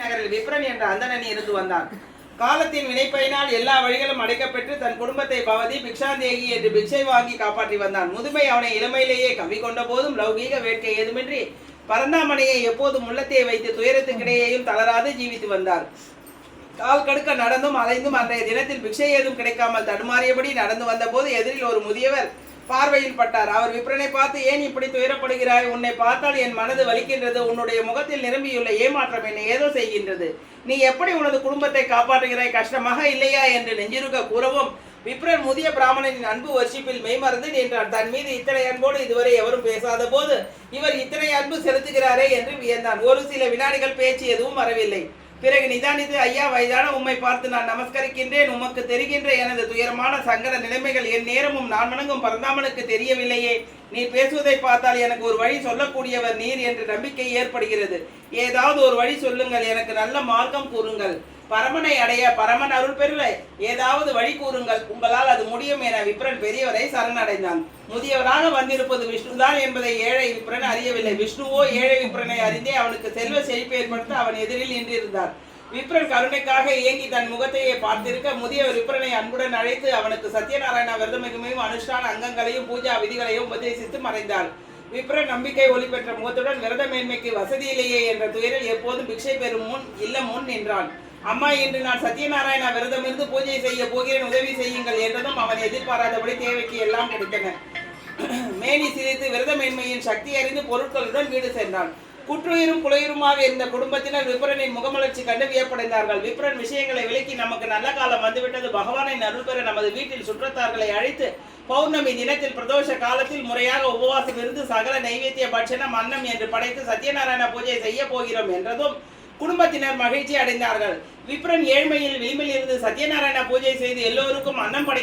நகரில் விப்ரன் என்ற அந்தணன் இருந்து வந்தான். காலத்தின் வினைப்பயனால் எல்லா வழிகளும் அடைக்கப்பெற்று தன் குடும்பத்தை பவதி பிக்ஷாந்தேகி என்று பிக்ஷை வாங்கி காப்பாற்றி வந்தான். முதுமை அவனை இளமையிலேயே கவி கொண்ட போதும் லௌகீக வேட்கை ஏதுமின்றி பரந்தாமனையை எப்போதும் உள்ளத்தை வைத்து துயரத்துக்கிடையேயும் தளராது ஜீவித்து வந்தார். கால் கடுக்க நடந்தும் அலைந்தும் அன்றைய தினத்தில் பிக்ஷை ஏதும் கிடைக்காமல் தடுமாறியபடி நடந்து வந்த போது எதிரில் ஒரு முதியவர் பார்வையில் பட்டார். அவர் விப்ரனை பார்த்து, ஏன் இப்படி துயரப்படுகிறாய்? உன்னை பார்த்தால் என் மனது வலிக்கின்றது. உன்னுடைய முகத்தில் நிரம்பியுள்ள ஏமாற்றம் என்னை ஏதோ செய்கின்றது. நீ எப்படி உனது குடும்பத்தை காப்பாற்றுகிறாய்? கஷ்டமாக இல்லையா என்று நெஞ்சிருக்க கூறவும் விப்ரன் முதிய பிராமணனின் அன்பு வர்ஷிப்பில் மெய்மறந்து நின்றார். தன் மீது இத்தனை அன்போடு இதுவரை எவரும் பேசாத போது இவர் இத்தனை அன்பு செலுத்துகிறாரே என்று வியந்தான். ஒரு சில வினாடிகள் பேச்சு எதுவும் வரவில்லை. பிறகு நிதானித்து, ஐயா, வயதான உம்மை பார்த்து நான் நமஸ்கரிக்கின்றேன். உமக்கு தெரிகின்ற எனது துயரமான சங்கட நிலைமைகள் என் நேரமும் நான் வணங்கும் பரந்தாமனுக்கு தெரியவில்லையே. நீர் பேசுவதை பார்த்தால் எனக்கு ஒரு வழி சொல்லக்கூடியவர் நீர் என்ற நம்பிக்கை ஏற்படுகிறது. ஏதாவது ஒரு வழி சொல்லுங்கள், எனக்கு நல்ல மார்க்கம் கூறுங்கள். பரமனை அடைய பரமன் அருள் பெறுவ ஏதாவது வழி கூறுங்கள், உங்களால் அது முடியும் என விப்ரன் பெரியவரை சரணடைந்தான். முதியவராக வந்திருப்பது விஷ்ணுதான் என்பதை ஏழை விப்ரன் அறியவில்லை. விஷ்ணுவோ ஏழை விப்ரனை அறிந்தே அவனுக்கு செல்வ செழிப்பு ஏற்படுத்த அவன் எதிரில் நின்றிருந்தார். விப்ரன் கருணைக்காக இயங்கி தன் முகத்தையே பார்த்திருக்க முதியவர் விப்ரனை அன்புடன் அழைத்து அவனுக்கு சத்யநாராயண விரதமிகுமையும் அனுஷ்டான அங்கங்களையும் பூஜா விதிகளையும் உபதேசித்து மறைந்தார். விப்ரன் நம்பிக்கை ஒளி பெற்ற முகத்துடன் விரத மேன்மைக்கு வசதியிலேயே என்ற துயரில் எப்போதும் பிக்ஷை பெறும் முன் இல்லம் முன் நின்றான். அம்மா, இன்று நான் சத்யநாராயண விரதமிருந்து பூஜை செய்ய போகிறேன், உதவி செய்யுங்கள் என்றதும் அவன் எதிர்பாராதபடி தேவைக்கு எல்லாம் கிடைத்தன. மேனி சிரித்து விரத மேன்மையின் சக்தி அறிந்து பொருட்களுடன் வீடு சென்றான். குற்றுயிரும் குலையுருமாக இருந்த குடும்பத்தினர் விப்ரனின் முகமலர்ச்சி கண்டு வியப்படைந்தார்கள். விப்ரன் விஷயங்களை விலக்கி, நமக்கு நல்ல காலம் வந்துவிட்டது, பகவானின் அருள் பெற நமது வீட்டில் சுற்றத்தார்களை அழைத்து பௌர்ணமி தினத்தில் பிரதோஷ காலத்தில் முறையாக உபவாசம் இருந்து சகல நைவேத்திய பட்சணம் அன்னம் என்று படைத்து சத்யநாராயண பூஜை செய்ய போகிறோம் என்றதும் குடும்பத்தினர் மகிழ்ச்சி அடைந்தார்கள். விப்ரன் ஏழ்மையில் விளிம்பில் இருந்து சத்யநாராயண பூஜை செய்து எல்லோருக்கும் அன்னம் படை